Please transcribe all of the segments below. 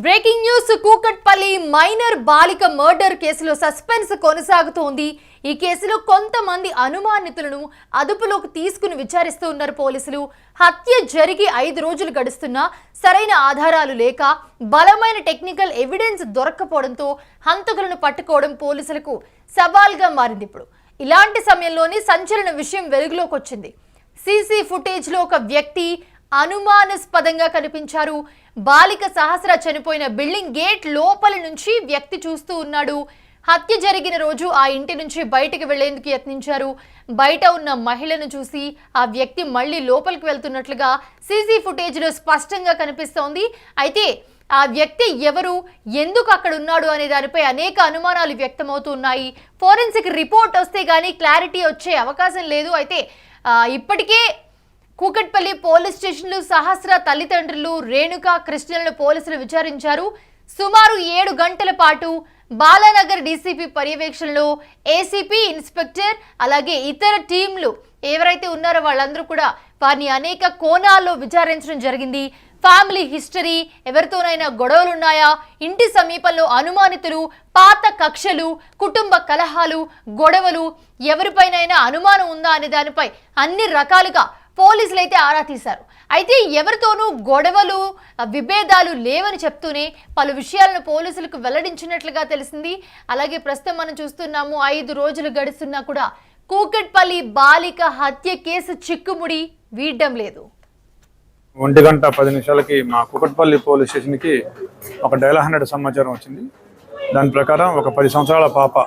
Breaking news Kukatpally minor బాలిక murder కేసులో suspense కొనసాగుతోంది. ఈ కేసులో కొంతమంది అనుమానితులను అదుపులోకి తీసుకుని విచారిస్తూ ఉన్నారు పోలీసులు. హత్య జరిగి 5 రోజులు గడుస్తున్నా సరైన ఆధారాలు లేక బలమైన టెక్నికల్ ఎవిడెన్స్ దొరక్కపోవడంతో హంతకులను పట్టుకోవడం పోలీసులకు సవాల్గా మారింది. ఇప్పుడు ఇలాంటి సమయంలోనే సంచలన విషయం వెలుగులోకి వచ్చింది. సీసీ ఫుటేజ్లో ఒక వ్యక్తి అనుమానాస్పదంగా కనిపించారు. బాలిక సహస్ర చనిపోయిన బిల్డింగ్ గేట్ లోపలి నుంచి వ్యక్తి చూస్తూ ఉన్నాడు. హత్య జరిగిన రోజు ఆ ఇంటి నుంచి బయటకు వెళ్లేందుకు యత్నించారు. బయట ఉన్న మహిళను చూసి ఆ వ్యక్తి మళ్ళీ లోపలికి వెళ్తున్నట్లుగా సీసీ ఫుటేజ్లో స్పష్టంగా కనిపిస్తోంది. అయితే ఆ వ్యక్తి ఎవరు, ఎందుకు అక్కడ ఉన్నాడు అనే దానిపై అనేక అనుమానాలు వ్యక్తమవుతున్నాయి. ఫోరెన్సిక్ రిపోర్ట్ వస్తే గానీ క్లారిటీ వచ్చే అవకాశం లేదు. అయితే ఇప్పటికే కూకట్పల్లి పోలీస్ స్టేషన్లో సహస్ర తల్లిదండ్రులు రేణుక కృష్ణలను పోలీసులు విచారించారు. సుమారు 7 గంటల పాటు బాలానగర్ డీసీపీ పర్యవేక్షణలో ఏసీపీ, ఇన్స్పెక్టర్ అలాగే ఇతర టీంలు ఎవరైతే ఉన్నారో వాళ్ళందరూ కూడా వారిని అనేక కోణాల్లో విచారించడం జరిగింది. ఫ్యామిలీ హిస్టరీ, ఎవరితోనైనా గొడవలున్నాయా, ఇంటి సమీపంలో అనుమానితులు, పాత కక్షలు, కుటుంబ కలహాలు, గొడవలు, ఎవరిపైనైనా అనుమానం ఉందా అనే దానిపై అన్ని రకాలుగా పోలీసులు అయితే ఆరా తీశారు. అయితే ఎవరితోనూ గొడవలు, విభేదాలు లేవని చెప్తూనే పలు విషయాలను పోలీసులకు వెల్లడించినట్లుగా తెలిసింది. అలాగే ప్రస్తుతం మనం చూస్తున్నాము 5 రోజులు గడుస్తున్నా కూడా కూకట్పల్లి బాలిక హత్య కేసు చిక్కుముడి వీడడం లేదు. 1:10 మా కూకట్పల్లి పోలీస్ స్టేషన్కి ఒక డైల్ 100 సమాచారం వచ్చింది. దాని ప్రకారం ఒక 10 సంవత్సరాల పాప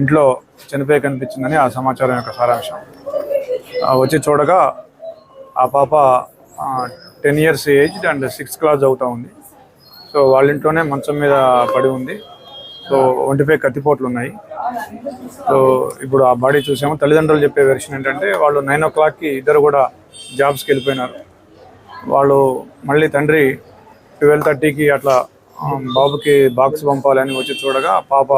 ఇంట్లో చనిపోయి కనిపించిందని ఆ సమాచారం యొక్క సారాంశం. వచ్చి చూడగా ఆ పాప 10 years age and 6th class చదువుతూ ఉంది. సో వాళ్ళ ఇంట్లోనే మంచం మీద పడి ఉంది. సో ఒంటిపై కత్తిపోట్లు ఉన్నాయి. సో ఇప్పుడు ఆ బాడీ చూసాము. తల్లిదండ్రులు చెప్పే వెర్షన్ ఏంటంటే వాళ్ళు 9 o'clockకి ఇద్దరు కూడా జాబ్స్కి వెళ్ళిపోయినారు. వాళ్ళు మళ్ళీ తండ్రి 12:30కి అట్లా బాబుకి బాక్స్ పంపాలని వచ్చి చూడగా పాప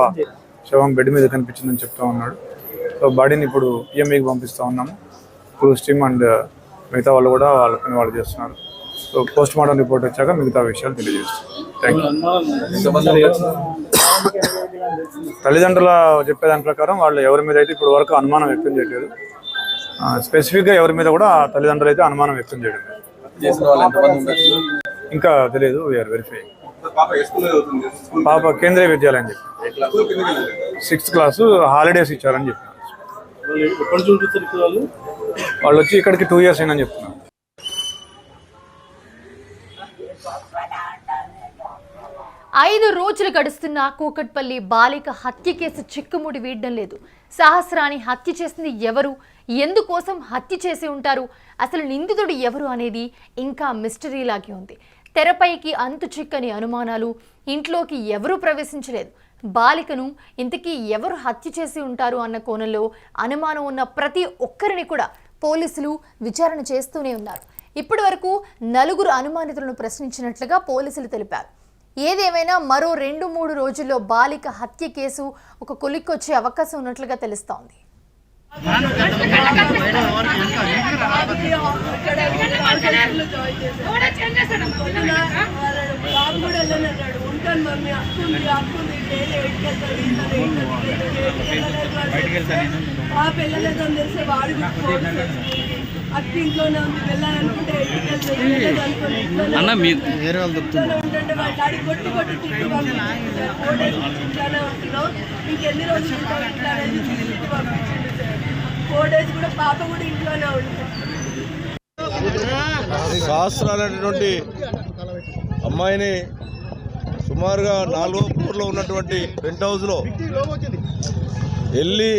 శవం బెడ్ మీద కనిపించిందని చెప్తా ఉన్నాడు. సో బాడీని ఇప్పుడు పిఎంఈకి పంపిస్తూ ఉన్నాము. క్రూజ్ టీమ్ అండ్ మిగతా వాళ్ళు కూడా వాళ్ళ పని వాళ్ళు చేస్తున్నారు. సో పోస్ట్ మార్టం రిపోర్ట్ వచ్చాక మిగతా విషయాలు తెలియజేస్తాం. Thank you. తల్లిదండ్రుల చెప్పేదాని ప్రకారం వాళ్ళు ఎవరి మీద అయితే ఇప్పుడు వరకు అనుమానం వ్యక్తం చేయలేదు. స్పెసిఫిక్గా ఎవరి మీద కూడా తల్లిదండ్రులు అయితే అనుమానం వ్యక్తం చేయడం ఇంకా తెలియదు. VR verify. పాప కేంద్రీయ విద్యాలయం చెప్పి 6th క్లాసు హాలిడేస్ ఇచ్చారని చెప్పినారు. వాళ్ళు వచ్చి ఇక్కడికి 2 years అయినని చెప్తున్నారు. ఐదు రోజులు గడుస్తున్న కూకట్పల్లి బాలిక హత్య కేసు చిక్కుముడి వీడడం లేదు. సహస్రాన్ని హత్య చేసింది ఎవరు, ఎందుకోసం హత్య చేసి ఉంటారు, అసలు నిందితుడు ఎవరు అనేది ఇంకా మిస్టరీలాగే ఉంది. తెరపైకి అంతు చిక్కని అనుమానాలు. ఇంట్లోకి ఎవరూ ప్రవేశించలేదు. బాలికను ఇంతకీ ఎవరు హత్య చేసి ఉంటారు అన్న కోణంలో అనుమానం ఉన్న ప్రతి ఒక్కరిని కూడా పోలీసులు విచారణ చేస్తూనే ఉన్నారు. ఇప్పటి వరకు 4 అనుమానితులను ప్రశ్నించినట్లుగా పోలీసులు తెలిపారు. ఏదేమైనా మరో 2-3 రోజుల్లో బాలిక హత్య కేసు ఒక కొలిక్కొచ్చే అవకాశం ఉన్నట్లుగా తెలుస్తోంది. ఆ పిల్లలతో తెలిసే వాడు అక్క ఇంట్లోనే ఉంది. వెళ్ళాలనుకుంటే ఉంటుంటే వాళ్ళ డాడీ కొట్టి కొట్టి తిట్టి ఇంట్లోనే ఉంటున్నావు, ఇంకెన్ని రోజులు ఉంటావు ఇట్లా అనేది తిట్టి పంపించింది సార్. 4 days కూడా పాప కూడా ఇంట్లోనే ఉంటుంది. సహస్రాలైనటువంటి అమ్మాయిని సుమారుగా 4వ ఫ్లోర్లో ఉన్నటువంటి పెంట్ హౌస్లో వెళ్ళి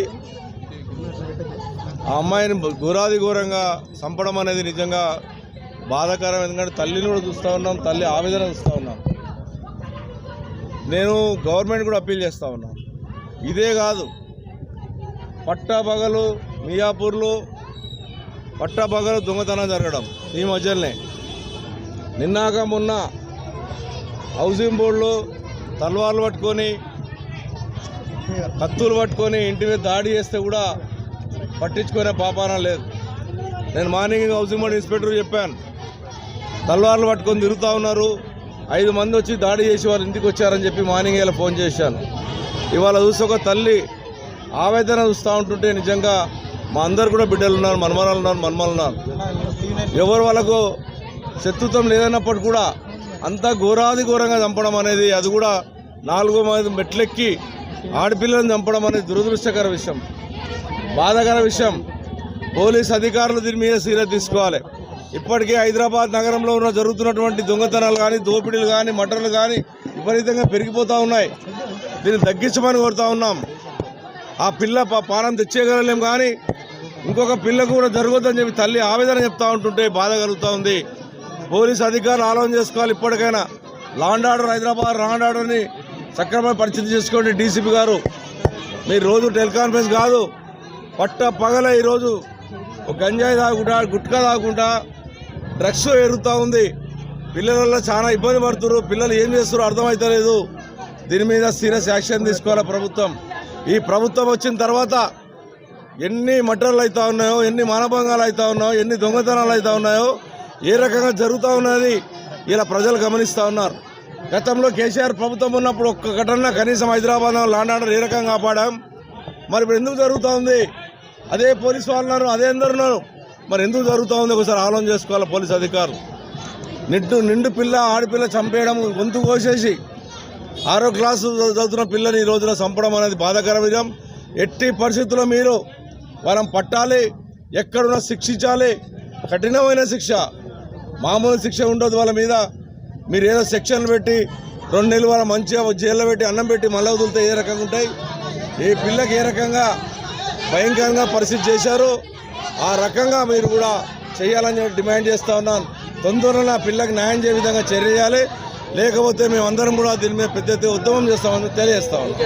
ఆ అమ్మాయిని ఘోరాది ఘోరంగా చంపడం అనేది నిజంగా బాధాకరం. ఎందుకంటే తల్లిని కూడా చూస్తూ ఉన్నాం, తల్లి ఆవేదన చూస్తూ ఉన్నాం. నేను గవర్నమెంట్ కూడా అప్పీల్ చేస్తూ ఉన్నాను. ఇదే కాదు, పట్టాపగలు మియాపూర్లో పట్టాపగలు దొంగతనం జరగడం ఈ మధ్యలోనే. నిన్నాక మొన్న హౌసింగ్ బోర్డులో తల్వార్లు పట్టుకొని కత్తులు పట్టుకొని ఇంటి మీద దాడి చేస్తే కూడా పట్టించుకునే పాపాన లేదు. నేను మార్నింగ్ హౌసింగ్ బోర్డు ఇన్స్పెక్టర్ చెప్పాను, తల్వార్లు పట్టుకొని తిరుగుతూ ఉన్నారు, 5 మంది వచ్చి దాడి చేసి వాళ్ళ ఇంటికి వచ్చారని చెప్పి మార్నింగ్ ఇలా ఫోన్ చేశాను. ఇవాళ చూసి ఒక తల్లి ఆవేదన చూస్తూ ఉంటుంటే నిజంగా మా అందరు కూడా బిడ్డలు ఉన్నారు, మనమరాలు ఉన్నారు. ఎవరు వాళ్ళకు శత్రుత్వం లేదన్నప్పటికీ కూడా అంతా ఘోరాది ఘోరంగా చంపడం అనేది, అది కూడా 4 మంది మెట్లెక్కి ఆడపిల్లలను చంపడం అనేది దురదృష్టకర విషయం, బాధాకర విషయం. పోలీస్ అధికారులు దీని మీద సీరియస్ తీసుకోవాలి. ఇప్పటికే హైదరాబాద్ నగరంలో జరుగుతున్నటువంటి దొంగతనాలు కానీ, దోపిడీలు కానీ, మటర్లు కానీ విపరీతంగా పెరిగిపోతూ ఉన్నాయి. దీన్ని తగ్గించమని కోరుతా ఉన్నాం. ఆ పిల్ల పానం తెచ్చేయగలలేం కానీ ఇంకొక పిల్లకు కూడా జరగొద్దని చెప్పి తల్లి ఆవేదన చెప్తా ఉంటుంటే బాధ కలుగుతూ ఉంది. పోలీస్ అధికారులు ఆలోచన చేసుకోవాలి. ఇప్పటికైనా law and order, Hyderabad law and ఆర్డర్ని సక్రమంగా పరిస్థితి చేసుకోండి. డీసీపీ గారు, మీరు రోజు టెలికాన్ఫరెన్స్ కాదు, పట్ట పగల ఈరోజు ఒక గంజాయి తాగుకుంటా, గుట్కా తాగుకుంటా డ్రగ్స్ ఎరుగుతూ ఉంది. పిల్లల చాలా ఇబ్బంది పడుతున్నారు. పిల్లలు ఏం చేస్తారో అర్థమవుతలేదు. దీని మీద సీరియస్ యాక్షన్ తీసుకోవాలి ప్రభుత్వం. ఈ ప్రభుత్వం వచ్చిన తర్వాత ఎన్ని మటర్లు అవుతా ఉన్నాయో, ఎన్ని మానభంగాలు అవుతా ఉన్నాయో, ఎన్ని దొంగతనాలు అవుతా ఉన్నాయో, ఏ రకంగా జరుగుతూ ఉన్నది ఇలా ప్రజలు గమనిస్తూ ఉన్నారు. గతంలో కేసీఆర్ ప్రభుత్వం ఉన్నప్పుడు ఒక్క ఘటన కనీసం హైదరాబాద్ లా అండ్ ఆర్డర్ ఏ రకంగా కాపాడాం. మరి ఇప్పుడు ఎందుకు జరుగుతూ ఉంది? అదే పోలీసు వాళ్ళు ఉన్నారు, అదే అందరు ఉన్నారు. మరి ఎందుకు జరుగుతూ ఉంది ఒకసారి ఆలోచన చేసుకోవాలి పోలీసు అధికారులు. నిండు పిల్ల, ఆడపిల్ల చంపేయడం, గొంతు కోసేసి 6వ క్లాసు చదువుతున్న పిల్లని ఈ రోజున చంపడం అనేది బాధాకర విషయం. ఎట్టి పరిస్థితుల్లో మీరు వాళ్ళని పట్టాలి, ఎక్కడున్నా శిక్షించాలి. కఠినమైన శిక్ష, మామూలు శిక్ష ఉండదు వాళ్ళ మీద. మీరు ఏదో సెక్షన్లు పెట్టి 2 నెలలు వాళ్ళ మంచిగా జైల్లో పెట్టి అన్నం పెట్టి మళ్ళీ వదిలితే ఏ రకంగా ఉంటాయి? ఏ పిల్లకి ఏ రకంగా భయంకరంగా పరిస్థితి చేశారు, ఆ రకంగా మీరు కూడా చేయాలని చెప్పి డిమాండ్ చేస్తూ ఉన్నాను. తొందరలో ఆ పిల్లకి న్యాయం చేయ విధంగా చర్యలు, లేకపోతే మేమందరం కూడా దీని మీద పెద్ద ఎత్తున ఉద్యమం చేస్తామని తెలియజేస్తా ఉన్నాం.